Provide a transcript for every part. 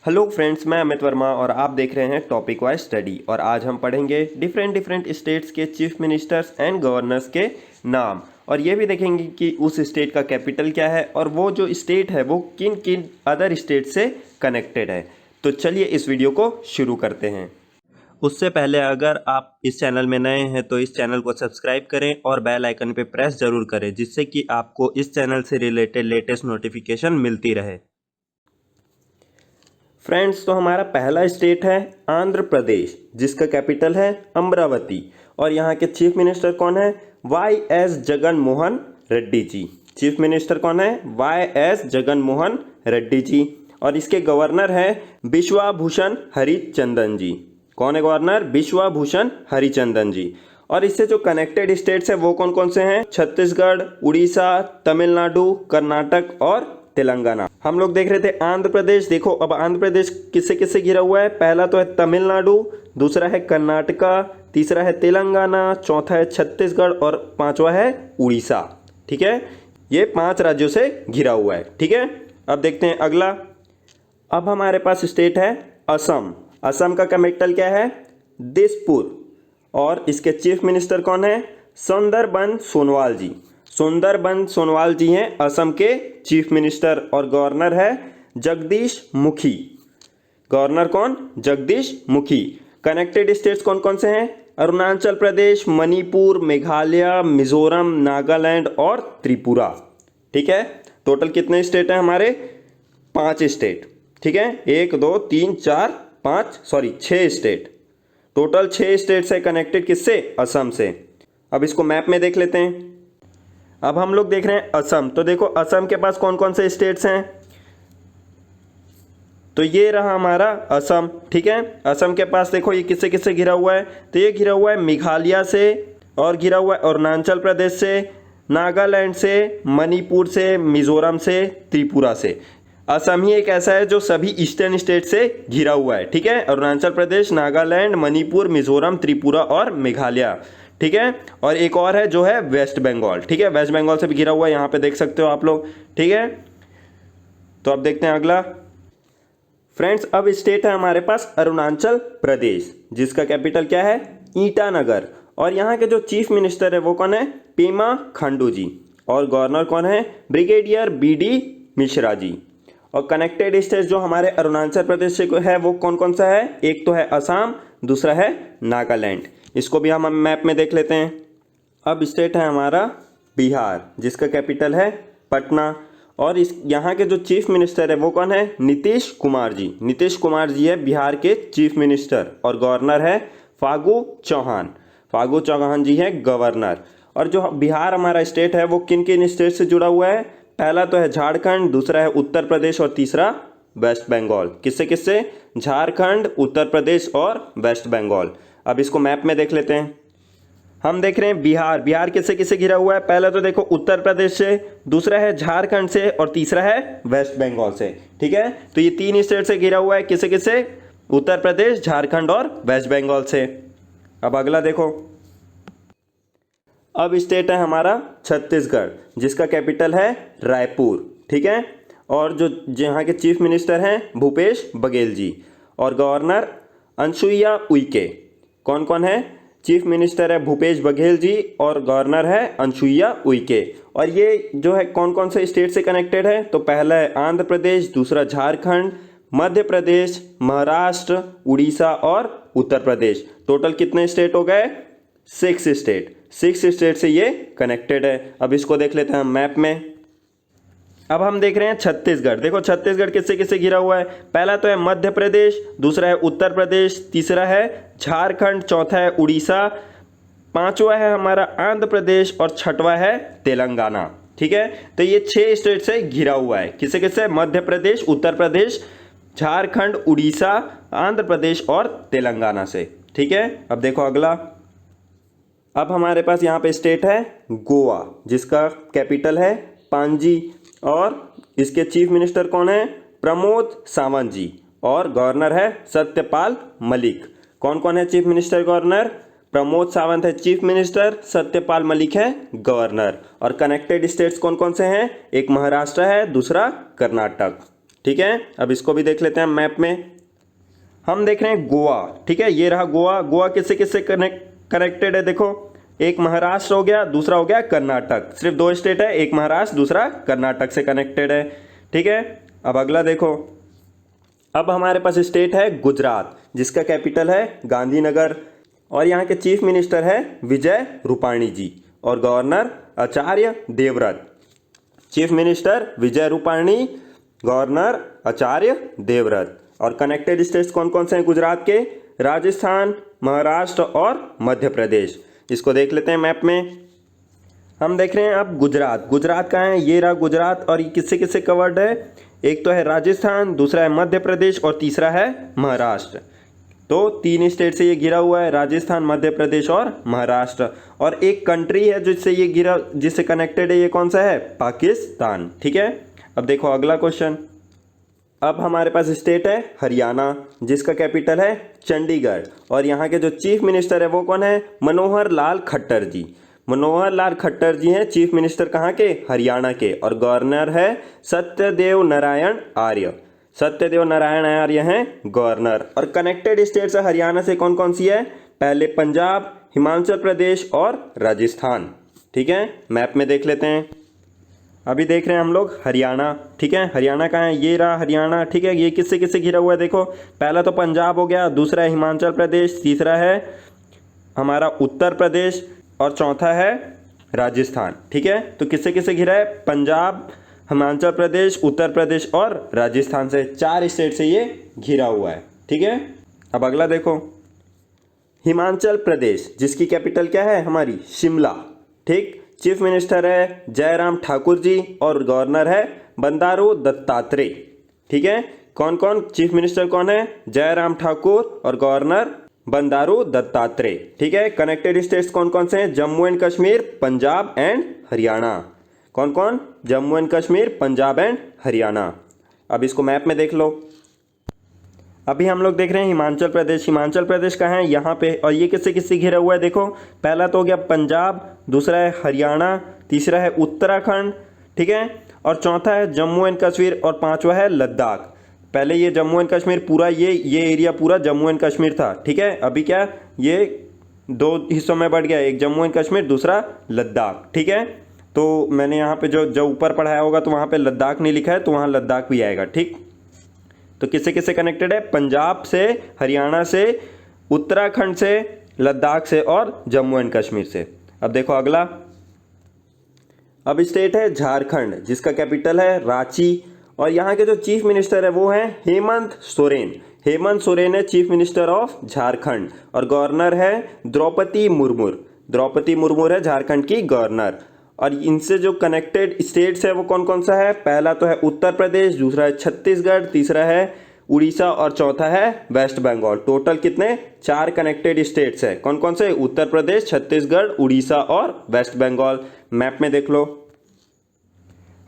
Hello friends, मैं अमित वर्मा और आप देख रहे हैं टॉपिक वाइज स्टडी। और आज हम पढ़ेंगे डिफरेंट स्टेट्स के चीफ मिनिस्टर्स एंड गवर्नर्स के नाम, और ये भी देखेंगे कि उस स्टेट का कैपिटल क्या है और वो जो स्टेट है वो किन किन अदर स्टेट से कनेक्टेड है। तो चलिए इस वीडियो को शुरू करते हैं। उससे पहले अगर आप इस चैनल में नए हैं तो इस चैनल को सब्सक्राइब करें और बेल आइकन पे प्रेस जरूर करें, जिससे कि आपको इस चैनल से रिलेटेड लेटेस्ट नोटिफिकेशन मिलती रहे। फ्रेंड्स, तो हमारा पहला स्टेट है आंध्र प्रदेश, जिसका कैपिटल है अमरावती, और यहाँ के चीफ मिनिस्टर कौन है? वाई.एस. जगन मोहन रेड्डी जी। चीफ मिनिस्टर कौन है? वाई.एस. जगन मोहन रेड्डी जी। और इसके गवर्नर है बिश्वाभूषण हरिचंदन जी। कौन है गवर्नर? बिश्वाभूषण हरिचंदन जी। और इससे जो कनेक्टेड स्टेट्स है वो कौन कौन से हैं? छत्तीसगढ़, उड़ीसा, तमिलनाडु, कर्नाटक और तेलंगाना। हम लोग देख रहे थे आंध्र प्रदेश। देखो अब आंध्र प्रदेश किससे किससे घिरा हुआ है? पहला तो है तमिलनाडु, दूसरा है कर्नाटका, तीसरा है तेलंगाना, चौथा है छत्तीसगढ़ और पांचवा है उड़ीसा। ठीक है, ये 5 राज्यों से घिरा हुआ है। ठीक है, अब देखते हैं अगला। अब हमारे पास स्टेट है असम। असम का कैपिटल क्या है? दिसपुर। और इसके चीफ मिनिस्टर कौन है? सुंदरबन सोनोवाल जी। सुंदरबन सोनोवाल जी हैं असम के चीफ मिनिस्टर। और गवर्नर है जगदीश मुखी। गवर्नर कौन? जगदीश मुखी। कनेक्टेड स्टेट्स कौन कौन से हैं? अरुणाचल प्रदेश, मणिपुर, मेघालय, मिजोरम, नागालैंड और त्रिपुरा। ठीक है, टोटल कितने स्टेट हैं हमारे? 5 स्टेट। ठीक है, 1 2 3 4 5 6 स्टेट। टोटल 6 स्टेट से कनेक्टेड किससे? असम से। अब इसको मैप में देख लेते हैं। अब हम लोग देख रहे हैं असम। तो देखो असम के पास कौन कौन से स्टेट्स हैं? तो ये रहा हमारा असम। ठीक है, असम के पास देखो ये किससे किससे घिरा हुआ है? तो ये घिरा हुआ है मेघालय से, और घिरा हुआ है अरुणाचल प्रदेश से, नागालैंड से, मणिपुर से, मिजोरम से, त्रिपुरा से। असम ही एक ऐसा है जो सभी ईस्टर्न स्टेट से घिरा हुआ है। ठीक है, अरुणाचल प्रदेश, नागालैंड, मणिपुर, मिजोरम, त्रिपुरा और मेघालय। ठीक है, और एक और है जो है वेस्ट बंगाल। ठीक है, वेस्ट बंगाल से भी घिरा हुआ है, यहाँ पे देख सकते हो आप लोग। ठीक है, तो अब देखते हैं अगला। फ्रेंड्स, अब स्टेट है हमारे पास अरुणाचल प्रदेश, जिसका कैपिटल क्या है? ईटानगर। और यहाँ के जो चीफ मिनिस्टर है वो कौन है? पेमा खांडू जी। और गवर्नर कौन है? Brigadier B D. मिश्रा जी। और कनेक्टेड स्टेट जो हमारे अरुणाचल प्रदेश से है वो कौन कौन सा है? एक तो है असम, दूसरा है नागालैंड। इसको भी हम मैप में देख लेते हैं। अब स्टेट है हमारा बिहार, जिसका कैपिटल है पटना। और इस यहाँ के जो चीफ मिनिस्टर है वो कौन है? नीतीश कुमार जी। नीतीश कुमार जी है बिहार के चीफ मिनिस्टर। और गवर्नर है फागू चौहान। फागू चौहान जी है गवर्नर। और जो बिहार हमारा स्टेट है वो किन किन स्टेट से जुड़ा हुआ है? पहला तो है झारखंड, दूसरा है उत्तर प्रदेश और तीसरा वेस्ट बंगाल। किससे किससे? झारखंड, उत्तर प्रदेश और वेस्ट बंगाल। अब इसको मैप में देख लेते हैं। हम देख रहे हैं बिहार। बिहार किससे किससे घिरा हुआ है? पहला तो देखो उत्तर प्रदेश से, दूसरा है झारखंड से और तीसरा है वेस्ट बंगाल से। ठीक है, तो ये 3 स्टेट से घिरा हुआ है। किससे किससे? उत्तर प्रदेश, झारखंड और वेस्ट बंगाल से। अब अगला देखो। अब स्टेट है हमारा छत्तीसगढ़, जिसका कैपिटल है रायपुर। ठीक है, और जो यहाँ के चीफ मिनिस्टर हैं भूपेश बघेल जी। और गवर्नर अनसुईया उइके। कौन कौन है? चीफ मिनिस्टर है भूपेश बघेल जी और गवर्नर है अनसुईया उइके। और ये जो है कौन कौन से स्टेट से कनेक्टेड है? तो पहला है आंध्र प्रदेश, दूसरा झारखंड, मध्य प्रदेश, महाराष्ट्र, उड़ीसा और उत्तर प्रदेश। टोटल कितने स्टेट हो गए? 6 स्टेट। 6 स्टेट से ये कनेक्टेड है। अब इसको देख लेते हैं हम मैप में। अब हम देख रहे हैं छत्तीसगढ़। देखो छत्तीसगढ़ किससे किससे घिरा हुआ है? पहला तो है मध्य प्रदेश, दूसरा है उत्तर प्रदेश, तीसरा है झारखंड, चौथा है उड़ीसा, पांचवा है हमारा आंध्र प्रदेश और छठवा है तेलंगाना। ठीक है, तो ये 6 स्टेट से घिरा हुआ है। किससे किससे? मध्य प्रदेश, उत्तर प्रदेश, झारखंड, उड़ीसा, आंध्र प्रदेश और तेलंगाना से। ठीक है, अब देखो अगला। अब हमारे पास यहाँ पे स्टेट है गोवा, जिसका कैपिटल है पांजी। और इसके चीफ मिनिस्टर कौन है? प्रमोद सावंत जी। और गवर्नर है सत्यपाल मलिक। कौन कौन है chief minister governor? Pramod Sawant है चीफ मिनिस्टर, सत्यपाल मलिक है गवर्नर। और कनेक्टेड स्टेट्स कौन कौन से हैं? एक महाराष्ट्र है, दूसरा कर्नाटक। ठीक है। अब इसको भी देख लेते हैं मैप में। हम देख रहे हैं गोवा, ठीक है, ये रहा गोवा। गोवा किससे किससे कनेक्टेड है, देखो, एक महाराष्ट्र हो गया, दूसरा हो गया कर्नाटक। सिर्फ दो स्टेट है, एक महाराष्ट्र, दूसरा कर्नाटक से कनेक्टेड है, ठीक है। अब अगला देखो, अब हमारे पास स्टेट है गुजरात, जिसका कैपिटल है गांधीनगर, और यहाँ के चीफ मिनिस्टर है विजय रूपाणी जी, और governor Acharya Devvrat. Chief minister Vijay Rupani, governor Acharya Devvrat. और कनेक्टेड स्टेट्स कौन कौन से हैं गुजरात के? राजस्थान, महाराष्ट्र और मध्य प्रदेश। इसको देख लेते हैं मैप में। हम देख रहे हैं अब गुजरात। गुजरात कहाँ है? ये रहा गुजरात। और ये किससे किससे कवर्ड है? एक तो है राजस्थान, दूसरा है मध्य प्रदेश और तीसरा है महाराष्ट्र। तो तीन स्टेट से ये घिरा हुआ है, राजस्थान, मध्य प्रदेश और महाराष्ट्र। और एक कंट्री है जिससे ये घिरा, जिससे कनेक्टेड है, ये कौन सा है? पाकिस्तान, ठीक है। अब देखो अगला क्वेश्चन। अब हमारे पास स्टेट है हरियाणा, जिसका कैपिटल है चंडीगढ़, और यहाँ के जो चीफ मिनिस्टर है वो कौन है? मनोहर लाल खट्टर जी। मनोहर लाल खट्टर जी हैं चीफ मिनिस्टर कहाँ के? हरियाणा के। और गवर्नर है सत्यदेव नारायण आर्य। सत्यदेव नारायण आर्य हैं गवर्नर। और कनेक्टेड स्टेट्स हरियाणा से कौन कौन सी है? पहले पंजाब, हिमाचल प्रदेश और राजस्थान, ठीक है। मैप में देख लेते हैं। अभी देख रहे हैं हम लोग हरियाणा, ठीक है। हरियाणा कहाँ है? ये रहा हरियाणा, ठीक है। ये किससे किससे घिरा हुआ है? देखो, पहला तो पंजाब हो गया, दूसरा है हिमाचल प्रदेश, तीसरा है हमारा उत्तर प्रदेश और चौथा है राजस्थान, ठीक है। तो किससे किससे घिरा है? पंजाब, हिमाचल प्रदेश, उत्तर प्रदेश और राजस्थान से, चार स्टेट से ये घिरा हुआ है, ठीक है। अब अगला देखो, हिमाचल प्रदेश, जिसकी कैपिटल क्या है? हमारी शिमला, ठीक। चीफ मिनिस्टर है जयराम ठाकुर जी और गवर्नर है बंडारू दत्तात्रेय, ठीक है। कौन कौन चीफ मिनिस्टर कौन है? जयराम ठाकुर और गवर्नर बंडारू दत्तात्रेय, ठीक है। कनेक्टेड स्टेट्स कौन कौन से हैं? Jammu and Kashmir, Punjab and Haryana. कौन कौन? Jammu and Kashmir, Punjab and Haryana. अब इसको मैप में देख लो। अभी हम लोग देख रहे हैं हिमाचल प्रदेश। हिमाचल प्रदेश कहाँ है? यहाँ पे। और ये किससे किससे घिरा हुआ है? देखो, पहला तो हो गया पंजाब, दूसरा है हरियाणा, तीसरा है उत्तराखंड, ठीक है, और चौथा है जम्मू एंड कश्मीर, और पांचवा है लद्दाख। पहले ये जम्मू एंड कश्मीर पूरा, ये एरिया पूरा जम्मू एंड कश्मीर था, ठीक है। अभी क्या, ये दो हिस्सों में बढ़ गया, एक जम्मू एंड कश्मीर, दूसरा लद्दाख, ठीक है। तो मैंने यहाँ पे जो ऊपर पढ़ाया होगा तो वहाँ पे लद्दाख नहीं लिखा है, तो वहाँ लद्दाख भी आएगा, ठीक। तो किससे किससे कनेक्टेड है? पंजाब से, हरियाणा से, उत्तराखंड से, लद्दाख से और जम्मू एंड कश्मीर से। अब देखो अगला। अब स्टेट है झारखंड, जिसका कैपिटल है रांची, और यहाँ के जो चीफ मिनिस्टर है वो हैं हेमंत सोरेन। हेमंत सोरेन है चीफ मिनिस्टर ऑफ झारखंड, और गवर्नर है द्रौपदी मुर्मू। द्रौपदी मुर्मू है झारखंड की गवर्नर। और इनसे जो कनेक्टेड स्टेट्स है वो कौन कौन सा है? पहला तो है उत्तर प्रदेश, दूसरा है छत्तीसगढ़, तीसरा है उड़ीसा और चौथा है वेस्ट बंगाल। टोटल कितने? 4 कनेक्टेड स्टेट्स है। कौन कौन से? उत्तर प्रदेश, छत्तीसगढ़, उड़ीसा और वेस्ट बंगाल। मैप में देख लो।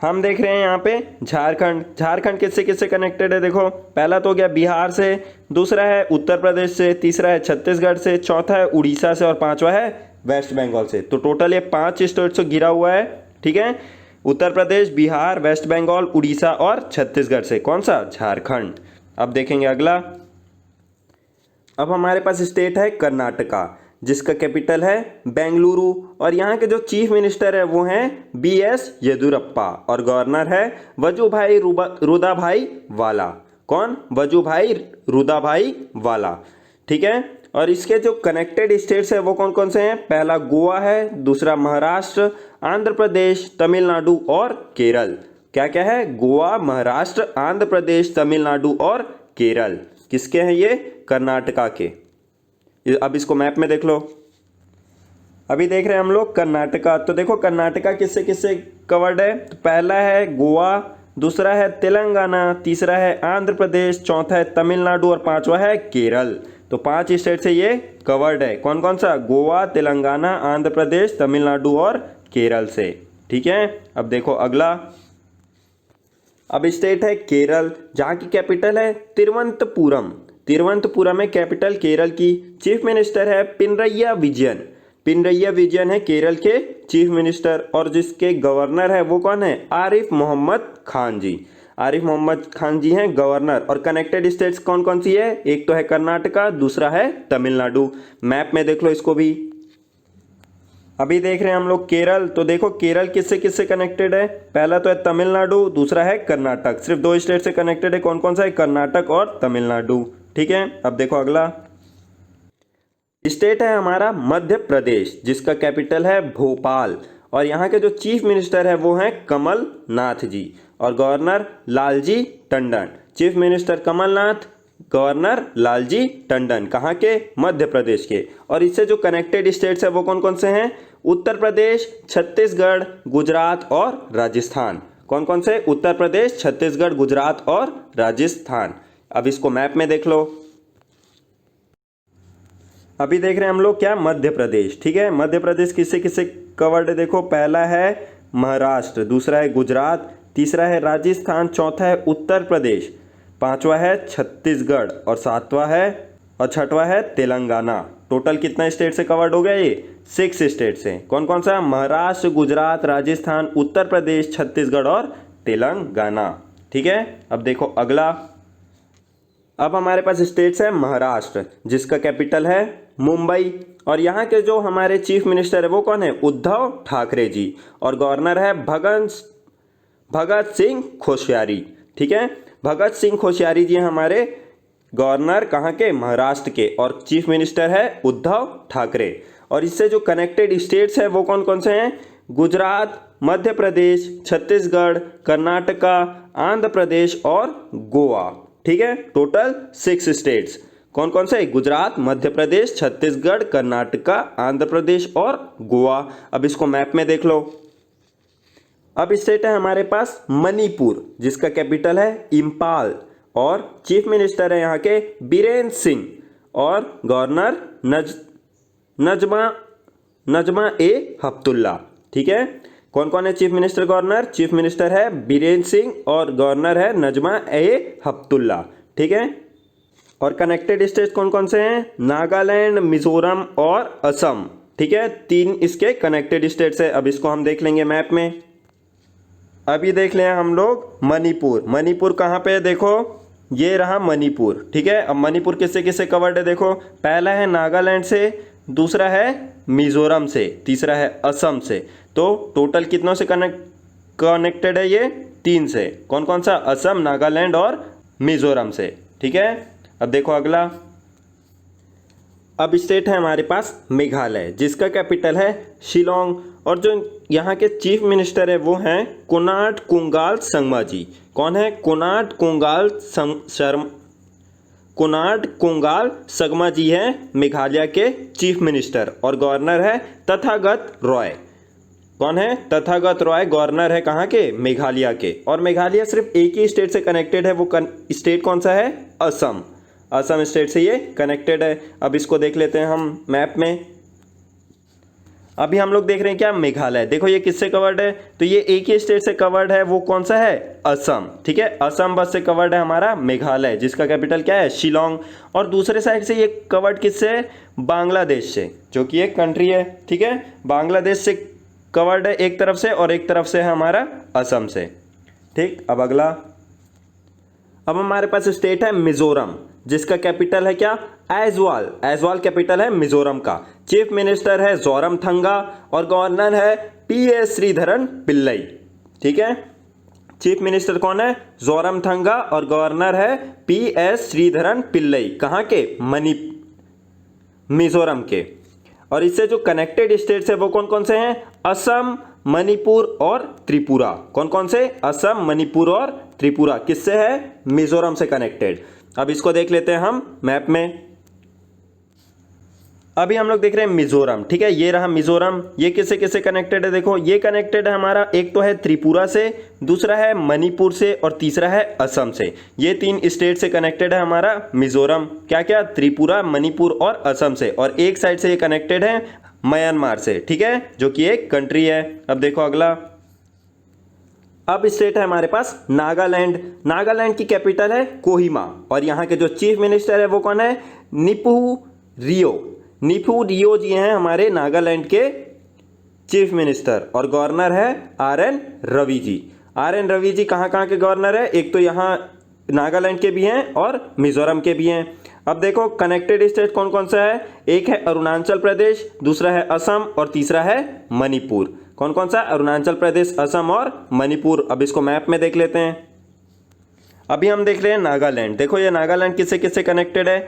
हम देख रहे हैं यहाँ पे झारखंड। झारखंड किससे किससे कनेक्टेड है? देखो, पहला तो हो गया बिहार से, दूसरा है उत्तर प्रदेश से, तीसरा है छत्तीसगढ़ से, चौथा है उड़ीसा से और पांचवा है वेस्ट बंगाल से। तो टोटल ये 5 स्टेट से घिरा हुआ है, ठीक है। उत्तर प्रदेश, बिहार, वेस्ट बंगाल, उड़ीसा और छत्तीसगढ़ से। कौन सा? झारखंड। अब देखेंगे अगला। अब हमारे पास स्टेट है कर्नाटका, जिसका कैपिटल है बेंगलुरु, और यहाँ के जो चीफ मिनिस्टर है वो हैं BS येदियुरप्पा, और गवर्नर है वजुभाई रुदाभाई वाला। कौन? वजुभाई रुदाभाई वाला, ठीक है। और इसके जो कनेक्टेड स्टेट्स है वो कौन कौन से हैं? पहला गोवा है, दूसरा महाराष्ट्र, आंध्र प्रदेश, तमिलनाडु और केरल। क्या क्या है? गोवा, महाराष्ट्र, आंध्र प्रदेश, तमिलनाडु और केरल। किसके हैं ये? कर्नाटका के। अब इसको मैप में देख लो। अभी देख रहे हैं हम लोग कर्नाटका। तो देखो कर्नाटका किससे किससे कवर्ड है? तो पहला है गोवा, दूसरा है तेलंगाना, तीसरा है आंध्र प्रदेश, चौथा है तमिलनाडु और पांचवा है केरल। तो 5 स्टेट से ये कवर्ड है। कौन कौन सा? गोवा, तेलंगाना, आंध्र प्रदेश, तमिलनाडु और केरल से, ठीक है। अब देखो अगला। अब स्टेट है केरल, जहाँ की कैपिटल है तिरुवनंतपुरम। तिरुवनंतपुरम है कैपिटल केरल की। चीफ मिनिस्टर है पिनरैया विजयन। पिनरैया विजयन है केरल के चीफ मिनिस्टर, और जिसके गवर्नर है वो कौन है? आरिफ मोहम्मद खान जी। आरिफ मोहम्मद खान जी हैं गवर्नर। और कनेक्टेड स्टेट्स कौन कौन सी है, एक तो है कर्नाटका, दूसरा है तमिलनाडु। मैप में देख लो इसको भी। अभी देख रहे हैं हम लोग केरल, तो देखो केरल किससे किससे कनेक्टेड है, पहला तो है तमिलनाडु, दूसरा है कर्नाटक। सिर्फ दो स्टेट से कनेक्टेड है, कौन कौन सा है, कर्नाटक और तमिलनाडु। ठीक है, अब देखो अगला स्टेट है हमारा मध्य प्रदेश, जिसका कैपिटल है भोपाल। और यहाँ के जो चीफ मिनिस्टर है वो हैं कमल नाथ जी और governor Lalji Tandon. Chief minister Kamalnath, governor Lalji Tandon, कहाँ के, मध्य प्रदेश के। और इससे जो कनेक्टेड स्टेट्स है वो कौन कौन से हैं, उत्तर प्रदेश, छत्तीसगढ़, गुजरात और राजस्थान। कौन कौन से, उत्तर प्रदेश, छत्तीसगढ़, गुजरात और राजस्थान। अब इसको मैप में देख लो। अभी देख रहे हैं हम लोग क्या, मध्य प्रदेश। ठीक है, मध्य प्रदेश किससे किससे कवर्ड है, देखो पहला है महाराष्ट्र, दूसरा है गुजरात, तीसरा है राजस्थान, चौथा है उत्तर प्रदेश, पांचवा है छत्तीसगढ़ और छठवा है तेलंगाना। टोटल कितना स्टेट से कवर्ड हो गया ये, 6 स्टेट से। कौन कौन सा, महाराष्ट्र, गुजरात, राजस्थान, उत्तर प्रदेश, छत्तीसगढ़ और तेलंगाना। ठीक है, अब देखो अगला। अब हमारे पास स्टेट्स है महाराष्ट्र, जिसका कैपिटल है मुंबई। और यहाँ के जो हमारे चीफ मिनिस्टर है वो कौन है, उद्धव ठाकरे जी। और गवर्नर है भगत सिंह कोश्यारी। ठीक है, भगत सिंह कोश्यारी जी हमारे गवर्नर कहाँ के, महाराष्ट्र के। और चीफ मिनिस्टर है उद्धव ठाकरे। और इससे जो कनेक्टेड स्टेट्स है वो कौन कौन से हैं, गुजरात, मध्य प्रदेश, छत्तीसगढ़, कर्नाटका, आंध्र प्रदेश और गोवा। ठीक है, टोटल 6 स्टेट्स। कौन कौन से, गुजरात, मध्य प्रदेश, छत्तीसगढ़, कर्नाटका, आंध्र प्रदेश और गोवा। अब इसको मैप में देख लो। अब स्टेट है हमारे पास मणिपुर, जिसका कैपिटल है इंफाल। और चीफ मिनिस्टर है यहाँ के बीरेन्द्र सिंह और गवर्नर नजमा ए हप्तुल्ला। ठीक है, कौन कौन है chief minister, governor, chief minister है बीरेन्द्र सिंह और गवर्नर है नजमा ए हप्तुल्ला। ठीक है, और कनेक्टेड स्टेट कौन कौन से हैं, नागालैंड, मिजोरम और असम। ठीक है, 3 इसके कनेक्टेड स्टेट्स है। अब इसको हम देख लेंगे मैप में। अभी देख लें हम लोग मणिपुर। मणिपुर कहाँ पे है, देखो ये रहा मणिपुर। ठीक है, अब मणिपुर किससे किससे कवर्ड है, देखो पहला है नागालैंड से, दूसरा है मिजोरम से, तीसरा है असम से। तो टोटल कितनों से कनेक्टेड है ये, 3 से। कौन कौन सा, असम, नागालैंड और मिजोरम से। ठीक है, अब देखो अगला। अब स्टेट है हमारे पास मेघालय, जिसका कैपिटल है शिलोंग। और जो यहाँ के चीफ मिनिस्टर है वो हैं कोनार्ड कुंगाल संगमा जी। कौन है, कोनार्ड कुंगाल संगमा जी हैं मेघालय के चीफ मिनिस्टर। और गवर्नर है तथागत रॉय। कौन है, तथागत रॉय, गवर्नर है कहाँ के, मेघालय के। और मेघालय सिर्फ एक ही स्टेट से कनेक्टेड है, वो स्टेट कौन सा है, असम। असम स्टेट से ये कनेक्टेड है। अब इसको देख लेते हैं हम मैप में। अभी हम लोग देख रहे हैं क्या, मेघालय। देखो ये किससे कवर्ड है, तो ये एक ही स्टेट से कवर्ड है, वो कौन सा है, असम। ठीक है, असम बस से कवर्ड है हमारा मेघालय, जिसका कैपिटल क्या है, शिलोंग। और दूसरे साइड से ये कवर्ड किससे, बांग्लादेश से, जो कि एक कंट्री है। ठीक है, बांग्लादेश से कवर्ड है एक तरफ से, और एक तरफ से है हमारा असम से। ठीक, अब अगला। अब हमारे पास स्टेट है मिजोरम, जिसका कैपिटल है क्या, ऐजवाल। ऐजवाल कैपिटल है मिजोरम का। चीफ मिनिस्टर है जोरामथंगा और गवर्नर है PS श्रीधरन पिल्लई। ठीक है, चीफ मिनिस्टर कौन है, जोरामथंगा और गवर्नर है PS श्रीधरन पिल्लई। कहाँ के, मिजोरम के। और इससे जो कनेक्टेड स्टेट्स है वो कौन कौन से हैं, असम, मणिपुर और त्रिपुरा। कौन कौन से, असम, मणिपुर और त्रिपुरा। किससे है, मिजोरम से कनेक्टेड। अब इसको देख लेते हैं हम मैप में। अभी हम लोग देख रहे हैं मिजोरम। ठीक है, ये रहा मिजोरम। ये किससे किससे कनेक्टेड है, देखो ये कनेक्टेड है हमारा, एक तो है त्रिपुरा से, दूसरा है मणिपुर से और तीसरा है असम से। ये 3 स्टेट से कनेक्टेड है हमारा मिजोरम। क्या क्या, त्रिपुरा, मणिपुर और असम से। और एक साइड से ये कनेक्टेड है म्यांमार से। ठीक है, जो कि एक कंट्री है। अब देखो अगला। अब स्टेट है हमारे पास नागालैंड। नागालैंड की कैपिटल है कोहिमा। और यहाँ के जो चीफ मिनिस्टर है वो कौन है, नीपू रियो जी हैं हमारे नागालैंड के चीफ मिनिस्टर। और गवर्नर है RN रवि जी। RN रवि जी कहाँ कहाँ के गवर्नर है? एक तो यहाँ नागालैंड के भी हैं और मिजोरम के भी हैं। अब देखो कनेक्टेड स्टेट कौन कौन सा है? एक है अरुणाचल प्रदेश, दूसरा है असम और तीसरा है मणिपुर। कौन कौन सा? अरुणाचल प्रदेश, असम और मणिपुर। अब इसको मैप में देख लेते हैं। अभी हम देख रहे हैं नागालैंड। देखो ये नागालैंड किससे किससे कनेक्टेड है?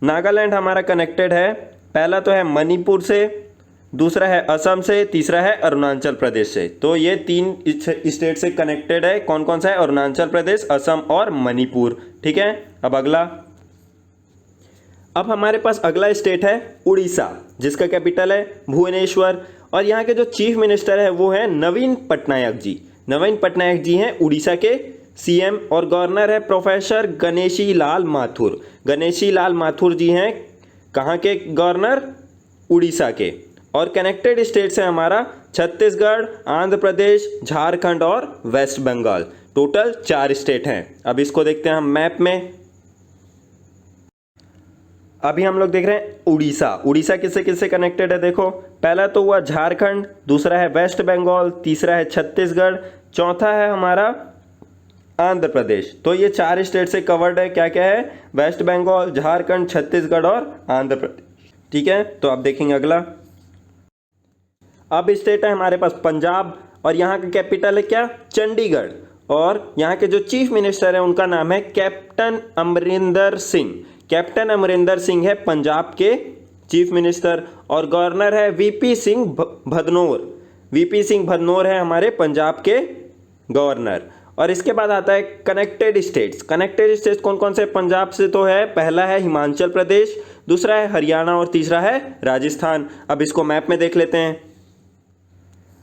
नागालैंड हमारा कनेक्टेड है, पहला तो है मणिपुर से, दूसरा है असम से, तीसरा है अरुणाचल प्रदेश से। तो ये 3 स्टेट से कनेक्टेड है। कौन कौन सा है? अरुणाचल प्रदेश, असम और मणिपुर। ठीक है, अब अगला। अब हमारे पास अगला स्टेट है उड़ीसा, जिसका कैपिटल है भुवनेश्वर, और यहाँ के जो चीफ मिनिस्टर है वो है नवीन पटनायक जी। नवीन पटनायक जी हैं उड़ीसा के CM, और गवर्नर है प्रोफेसर गणेशी लाल माथुर। गणेशी लाल माथुर जी हैं कहाँ के गवर्नर? उड़ीसा के। और कनेक्टेड स्टेट्स है हमारा छत्तीसगढ़, आंध्र प्रदेश, झारखंड और वेस्ट बंगाल। टोटल 4 स्टेट हैं। अब इसको देखते हैं हम मैप में। अभी हम लोग देख रहे हैं उड़ीसा। उड़ीसा किससे किससे कनेक्टेड है? देखो पहला तो हुआ झारखंड, दूसरा है वेस्ट बंगाल, तीसरा है छत्तीसगढ़, चौथा है हमारा आंध्र प्रदेश। तो ये 4 स्टेट से कवर्ड है। क्या क्या है? वेस्ट बंगाल, झारखंड, छत्तीसगढ़ और आंध्र प्रदेश। ठीक है, तो अब देखेंगे अगला। अब स्टेट है हमारे पास पंजाब, और यहाँ का कैपिटल है क्या? चंडीगढ़। और यहाँ के जो चीफ मिनिस्टर है उनका नाम है कैप्टन अमरिंदर सिंह। कैप्टन अमरिंदर सिंह है पंजाब के चीफ मिनिस्टर, और गवर्नर है VP सिंह भदनौर। VP सिंह भदनौर है हमारे पंजाब के गवर्नर। और इसके बाद आता है कनेक्टेड स्टेट्स। कनेक्टेड स्टेट्स कौन कौन से? पंजाब से तो है, पहला है हिमाचल प्रदेश, दूसरा है हरियाणा और तीसरा है राजस्थान। अब इसको मैप में देख लेते हैं।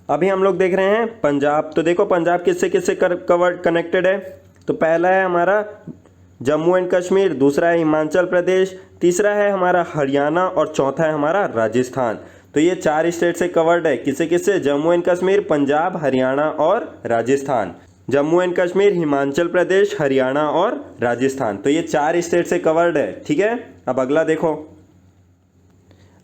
अभी हम लोग देख रहे हैं पंजाब। तो देखो पंजाब किससे किससे कवर्ड कनेक्टेड है? तो पहला है हमारा जम्मू एंड कश्मीर, दूसरा है हिमाचल प्रदेश, तीसरा है हमारा हरियाणा और चौथा है हमारा राजस्थान। तो ये 4 स्टेट से कवर्ड है। किससे किससे? जम्मू एंड कश्मीर, पंजाब, हरियाणा और राजस्थान। जम्मू एंड कश्मीर, हिमाचल प्रदेश, हरियाणा और राजस्थान। तो ये 4 स्टेट से कवर्ड है। ठीक है, अब अगला देखो।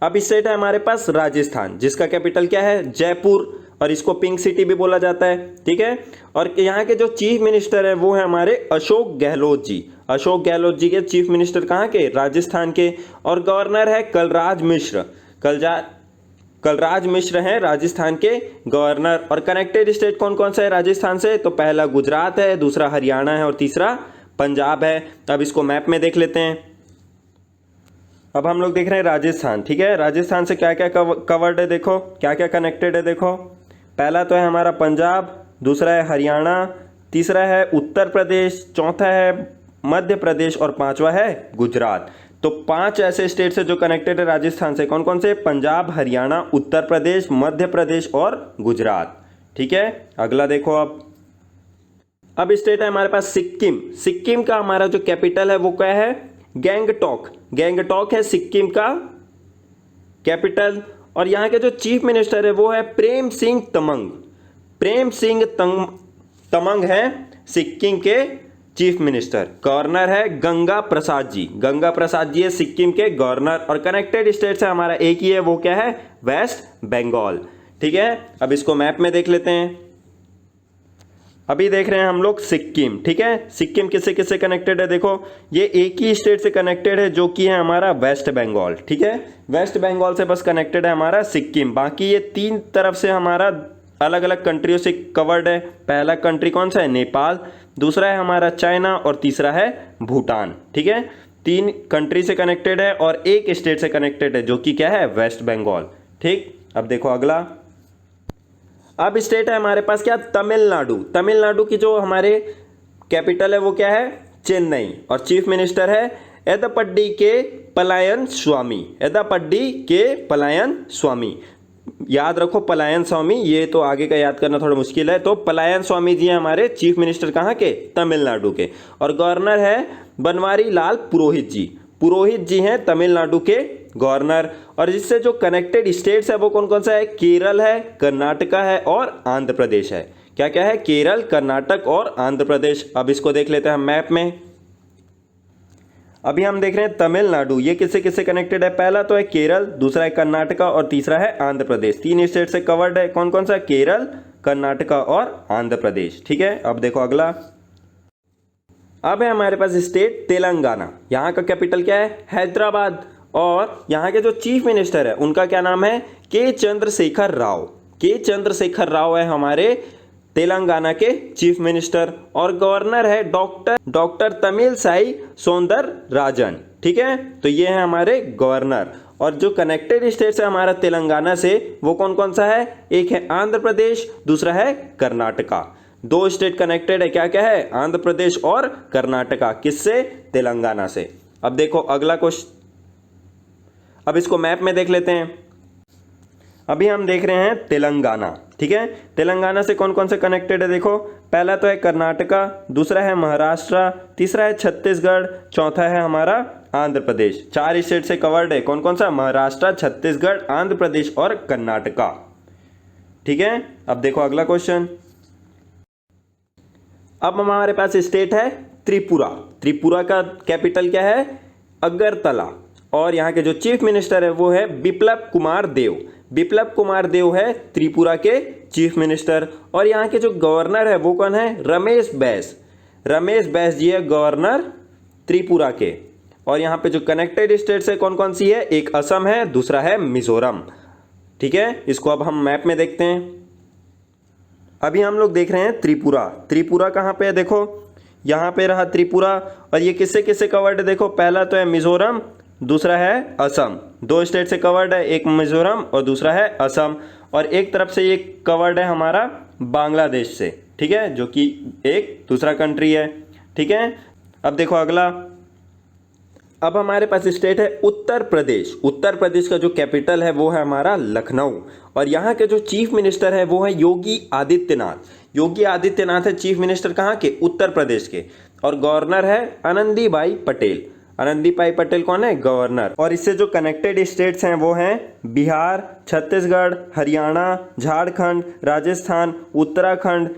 अब स्टेट है हमारे पास राजस्थान, जिसका कैपिटल क्या है? जयपुर, और इसको पिंक सिटी भी बोला जाता है। ठीक है, और यहाँ के जो चीफ मिनिस्टर है वो है हमारे अशोक गहलोत जी। अशोक गहलोत जी के चीफ मिनिस्टर कहाँ के? राजस्थान के। और गवर्नर है कलराज मिश्र। कलराज मिश्र हैं राजस्थान के गवर्नर। और कनेक्टेड स्टेट कौन कौन सा है राजस्थान से? तो पहला गुजरात है, दूसरा हरियाणा है और तीसरा पंजाब है। अब इसको मैप में देख लेते हैं। अब हम लोग देख रहे हैं राजस्थान। ठीक है, राजस्थान से क्या क्या कवर्ड है? देखो क्या क्या कनेक्टेड है। देखो पहला तो है हमारा पंजाब, दूसरा है हरियाणा, तीसरा है उत्तर प्रदेश, चौथा है मध्य प्रदेश और पांचवा है गुजरात। तो 5 ऐसे स्टेट से जो कनेक्टेड है राजस्थान से। कौन कौन से? पंजाब, हरियाणा, उत्तर प्रदेश, मध्य प्रदेश और गुजरात। ठीक है, अगला देखो। अब स्टेट है हमारे पास सिक्किम। सिक्किम का हमारा जो कैपिटल है वो क्या है? गैंगटॉक। गैंगटॉक है सिक्किम का कैपिटल। और यहाँ के जो चीफ मिनिस्टर है वो है प्रेम सिंह तमंग। प्रेम सिंह तमंग है सिक्किम के चीफ मिनिस्टर। गवर्नर है गंगा प्रसाद जी। गंगा प्रसाद जी है सिक्किम के गवर्नर। और कनेक्टेड स्टेट से हमारा एक ही है, वो क्या है? वेस्ट बंगाल। ठीक है, अब इसको मैप में देख लेते हैं। अभी देख रहे हैं हम लोग सिक्किम। ठीक है, सिक्किम किससे किससे कनेक्टेड है? देखो ये एक ही स्टेट से कनेक्टेड है जो कि है हमारा वेस्ट बंगाल। ठीक है, वेस्ट बंगाल से बस कनेक्टेड है हमारा सिक्किम। बाकी ये 3 तरफ से हमारा अलग अलग कंट्रियों से कवर्ड है। पहला कंट्री कौन सा है? नेपाल, दूसरा है हमारा चाइना और तीसरा है भूटान। ठीक है, 3 कंट्री से कनेक्टेड है और एक स्टेट से कनेक्टेड है जो कि क्या है? वेस्ट बंगाल। ठीक, अब देखो अगला। अब स्टेट है हमारे पास क्या? तमिलनाडु। तमिलनाडु की जो हमारे कैपिटल है वो क्या है? चेन्नई। और चीफ मिनिस्टर है एदपड्डी के पलायन स्वामी। एदपड्डी के पलायन स्वामी। याद रखो पलायन स्वामी, ये तो आगे का याद करना थोड़ा मुश्किल है। तो पलायन स्वामी जी हैं हमारे चीफ मिनिस्टर कहाँ के? तमिलनाडु के। और गवर्नर है बनवारी लाल पुरोहित जी। पुरोहित जी हैं तमिलनाडु के गवर्नर। और जिससे जो कनेक्टेड स्टेट्स है वो कौन कौन सा है? केरल है, कर्नाटका है और आंध्र प्रदेश है। क्या क्या है? केरल, कर्नाटक और आंध्र प्रदेश। अब इसको देख लेते हैं हम मैप में। अभी हम देख रहे हैं तमिलनाडु, ये किससे किससे कनेक्टेड है? पहला तो है केरल, दूसरा है कर्नाटका और तीसरा है आंध्र प्रदेश। 3 स्टेट से कवर्ड है। कौन कौन सा? केरल, कर्नाटका और आंध्र प्रदेश। ठीक है, अब देखो अगला। अब है हमारे पास स्टेट तेलंगाना। यहाँ का कैपिटल क्या है? हैदराबाद। और यहाँ के जो चीफ मिनिस्टर है उनका क्या नाम है? के चंद्रशेखर राव। के चंद्रशेखर राव है हमारे तेलंगाना के चीफ मिनिस्टर। और गवर्नर है डॉक्टर तमिलसाई सौंदरराजन। ठीक है, तो ये है हमारे गवर्नर। और जो कनेक्टेड स्टेट्स है हमारा तेलंगाना से वो कौन कौन सा है? एक है आंध्र प्रदेश, दूसरा है कर्नाटका। दो स्टेट कनेक्टेड है, क्या क्या है? आंध्र प्रदेश और कर्नाटका। किससे? तेलंगाना से। अब देखो अगला क्वेश्चन, अब इसको मैप में देख लेते हैं। अभी हम देख रहे हैं तेलंगाना। ठीक है, तेलंगाना से कौन कौन से कनेक्टेड है देखो। पहला तो है कर्नाटका, दूसरा है महाराष्ट्र, तीसरा है छत्तीसगढ़, चौथा है हमारा आंध्र प्रदेश। 4 स्टेट से कवर्ड है। कौन कौन सा? महाराष्ट्र, छत्तीसगढ़, आंध्र प्रदेश और कर्नाटका। ठीक है, अब देखो अगला क्वेश्चन। अब हमारे पास स्टेट है त्रिपुरा। त्रिपुरा का कैपिटल क्या है? अगरतला। और यहाँ के जो चीफ मिनिस्टर है वो है बिप्लब कुमार देव। बिप्लब कुमार देव है त्रिपुरा के चीफ मिनिस्टर। और यहाँ के जो गवर्नर है वो कौन है? रमेश बैस। रमेश बैस जी है गवर्नर त्रिपुरा के। और यहाँ पे जो कनेक्टेड स्टेट्स है कौन कौन सी है? एक असम है, दूसरा है मिजोरम। ठीक है, इसको अब हम मैप में देखते हैं। अभी हम लोग देख रहे हैं त्रिपुरा। त्रिपुरा कहाँ पे है देखो, यहाँ पे रहा त्रिपुरा। और ये किससे किससे कवर्ड है देखो। पहला तो है मिजोरम, दूसरा है असम। 2 स्टेट से कवर्ड है, एक मिजोरम और दूसरा है असम। और एक तरफ से ये कवर्ड है हमारा बांग्लादेश से। ठीक है, जो कि एक दूसरा कंट्री है। ठीक है, अब देखो अगला। अब हमारे पास स्टेट है उत्तर प्रदेश। उत्तर प्रदेश का जो कैपिटल है वो है हमारा लखनऊ। और यहाँ के जो चीफ मिनिस्टर है वो है योगी आदित्यनाथ। योगी आदित्यनाथ है चीफ मिनिस्टर कहाँ के? उत्तर प्रदेश के। और गवर्नर है आनंदीबाई पटेल। आनंदीबाई पटेल कौन है? गवर्नर। और इससे जो कनेक्टेड स्टेट्स हैं वो हैं बिहार, छत्तीसगढ़, हरियाणा, झारखंड, राजस्थान, उत्तराखंड,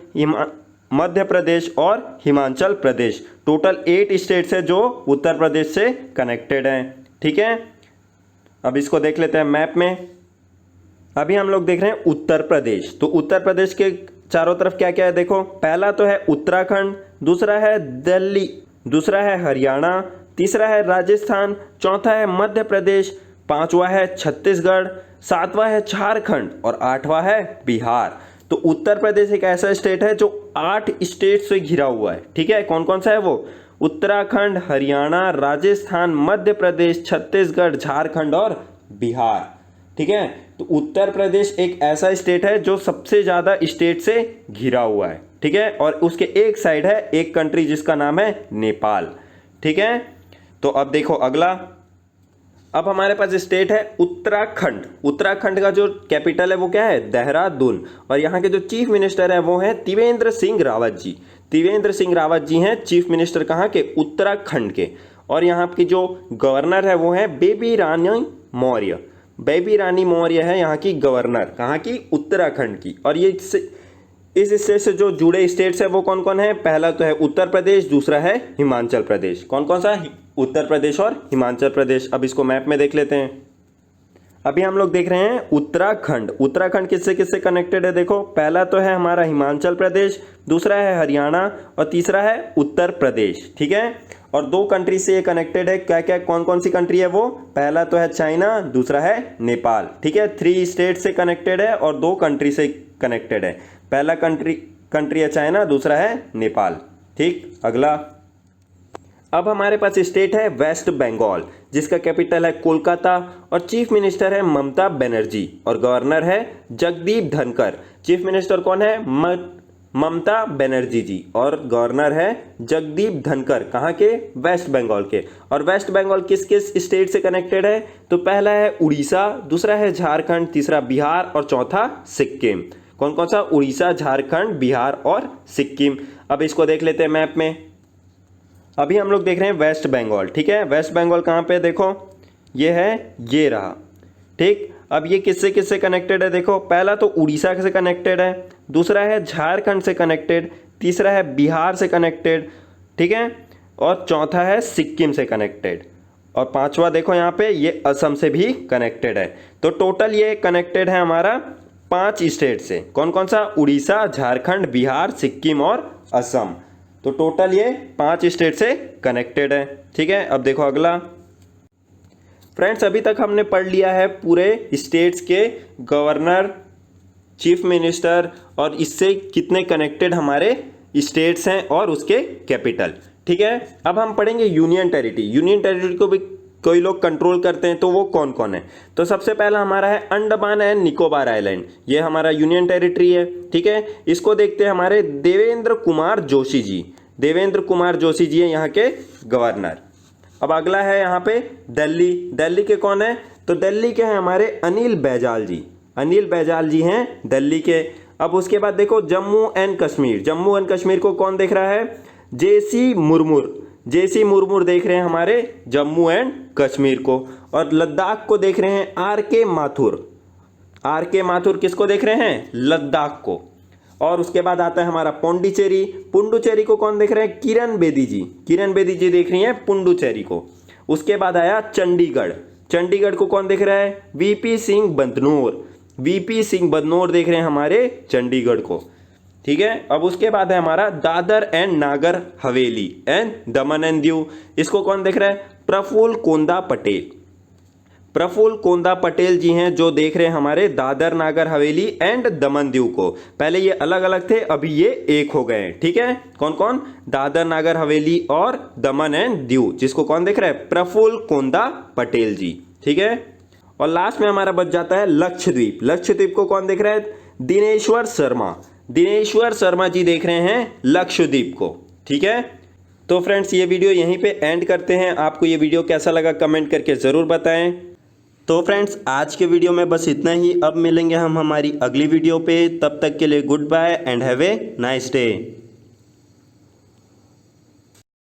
मध्य प्रदेश और हिमाचल प्रदेश। टोटल 8 स्टेट्स है जो उत्तर प्रदेश से कनेक्टेड हैं। ठीक है, अब इसको देख लेते हैं मैप में। अभी हम लोग देख रहे हैं उत्तर प्रदेश। तो उत्तर प्रदेश के चारों तरफ क्या क्या है देखो। पहला तो है उत्तराखंड, दूसरा है दिल्ली, दूसरा है हरियाणा, तीसरा है राजस्थान, चौथा है मध्य प्रदेश, पांचवा है छत्तीसगढ़, सातवां है झारखंड और आठवां है बिहार। तो उत्तर प्रदेश एक ऐसा स्टेट है जो 8 स्टेट से घिरा हुआ है। ठीक है, कौन कौन सा है वो? उत्तराखंड, हरियाणा, राजस्थान, मध्य प्रदेश, छत्तीसगढ़, झारखंड और बिहार। ठीक है, तो उत्तर प्रदेश एक ऐसा स्टेट है जो सबसे ज़्यादा स्टेट से घिरा हुआ है। ठीक है, और उसके एक साइड है एक कंट्री जिसका नाम है नेपाल। ठीक है, तो अब देखो अगला। अब हमारे पास स्टेट है उत्तराखंड। उत्तराखंड का जो कैपिटल है वो क्या है? देहरादून। और यहाँ के जो चीफ मिनिस्टर है वो हैं त्रिवेंद्र सिंह रावत जी। त्रिवेंद्र सिंह रावत जी हैं चीफ मिनिस्टर कहाँ के? उत्तराखंड के। और यहाँ की जो गवर्नर है वो है बेबी रानी मौर्य। बेबी रानी मौर्य है यहाँ की गवर्नर, कहाँ की? उत्तराखंड की। और ये इस स्टेट से जो जुड़े स्टेट्स है वो कौन कौन है? पहला तो है उत्तर प्रदेश, दूसरा है हिमाचल प्रदेश। कौन कौन सा? उत्तर प्रदेश और हिमाचल प्रदेश। अब इसको मैप में देख लेते हैं। अभी हम लोग देख रहे हैं उत्तराखंड। उत्तराखंड किससे किससे कनेक्टेड है देखो। पहला तो है हमारा हिमाचल प्रदेश, दूसरा है हरियाणा और तीसरा है उत्तर प्रदेश। ठीक है, और 2 कंट्री से ये कनेक्टेड है। क्या क्या, कौन कौन सी कंट्री है वो? पहला तो है चाइना, दूसरा है नेपाल। ठीक है, 3 स्टेट से कनेक्टेड है और 2 कंट्री से कनेक्टेड है। पहला कंट्री है चाइना, दूसरा है नेपाल। ठीक, अगला। अब हमारे पास स्टेट है वेस्ट बंगाल, जिसका कैपिटल है कोलकाता और चीफ मिनिस्टर है ममता बनर्जी और गवर्नर है जगदीप धनखड़। चीफ मिनिस्टर कौन है? ममता बनर्जी जी। और गवर्नर है जगदीप धनखड़। कहाँ के? वेस्ट बंगाल के। और वेस्ट बंगाल किस किस स्टेट से कनेक्टेड है? तो पहला है उड़ीसा, दूसरा है झारखंड, तीसरा बिहार और चौथा सिक्किम। कौन कौन सा? उड़ीसा, झारखंड, बिहार और सिक्किम। अब इसको देख लेते हैं मैप में। अभी हम लोग देख रहे हैं वेस्ट बंगाल। ठीक है, वेस्ट बंगाल कहाँ पे देखो, ये है, ये रहा। ठीक, अब ये किससे किससे कनेक्टेड है देखो। पहला तो उड़ीसा से कनेक्टेड है, दूसरा है झारखंड से कनेक्टेड, तीसरा है बिहार से कनेक्टेड। ठीक है, और चौथा है सिक्किम से कनेक्टेड और पांचवा देखो यहाँ पे ये असम से भी कनेक्टेड है। तो टोटल ये कनेक्टेड है हमारा 5 स्टेट से। कौन कौन सा? उड़ीसा, झारखंड, बिहार, सिक्किम और असम। तो टोटल ये 5 स्टेट से कनेक्टेड है। ठीक है, अब देखो अगला। फ्रेंड्स अभी तक हमने पढ़ लिया है पूरे स्टेट्स के गवर्नर, चीफ मिनिस्टर और इससे कितने कनेक्टेड हमारे स्टेट्स हैं और उसके कैपिटल। ठीक है, अब हम पढ़ेंगे यूनियन टेरिटरी। यूनियन टेरिटरी को भी कोई लोग कंट्रोल करते हैं, तो वो कौन कौन है? तो सबसे पहला हमारा है अंडमान एंड निकोबार आइलैंड, ये हमारा यूनियन टेरिटरी है। ठीक है, इसको देखते हैं हमारे देवेंद्र कुमार जोशी जी। देवेंद्र कुमार जोशी जी हैं यहाँ के गवर्नर। अब अगला है यहाँ पे दिल्ली। दिल्ली के कौन है? तो दिल्ली के हैं हमारे अनिल बैजल जी। अनिल बैजल जी हैं दिल्ली के। अब उसके बाद देखो जम्मू एंड कश्मीर। जम्मू एंड कश्मीर को कौन देख रहा है? जेसी मुर्मुर। जेसी मुर्मुर देख रहे हैं हमारे जम्मू एंड कश्मीर को। और लद्दाख को देख रहे हैं आर के माथुर। आर के माथुर किसको देख रहे हैं? लद्दाख को। और उसके बाद आता है हमारा पुडुचेरी। पुडुचेरी को कौन देख रहे हैं? किरण बेदी जी। किरण बेदी जी देख रही हैं पुडुचेरी को। उसके बाद आया चंडीगढ़। चंडीगढ़ को कौन देख रहा है? वीपी सिंह बदनौर। वीपी सिंह बदनौर देख रहे हैं हमारे चंडीगढ़ को। ठीक है, अब उसके बाद है हमारा Dadar and Nagar Haveli and Daman and Diu. इसको कौन देख रहा है? प्रफुल्ल कोंदा पटेल। प्रफुल्ल कोंदा पटेल जी हैं जो देख रहे हैं हमारे दादर नागर हवेली एंड दमन दीव को। पहले ये अलग अलग थे, अभी ये एक हो गए हैं। ठीक है, कौन कौन? दादर नागर हवेली और दमन एंड दीव, जिसको कौन देख रहा है? प्रफुल्ल कोंदा पटेल जी। ठीक है, और लास्ट में हमारा बच जाता है लक्षद्वीप। लक्षद्वीप को कौन देख रहा है? दिनेश्वर शर्मा। दिनेश्वर शर्मा जी देख रहे हैं लक्षद्वीप को। ठीक है, तो फ्रेंड्स ये वीडियो यहीं पे एंड करते हैं। आपको ये वीडियो कैसा लगा कमेंट करके ज़रूर बताएं। तो फ्रेंड्स आज के वीडियो में बस इतना ही। अब मिलेंगे हम हमारी अगली वीडियो पे, तब तक के लिए good bye and have a nice day.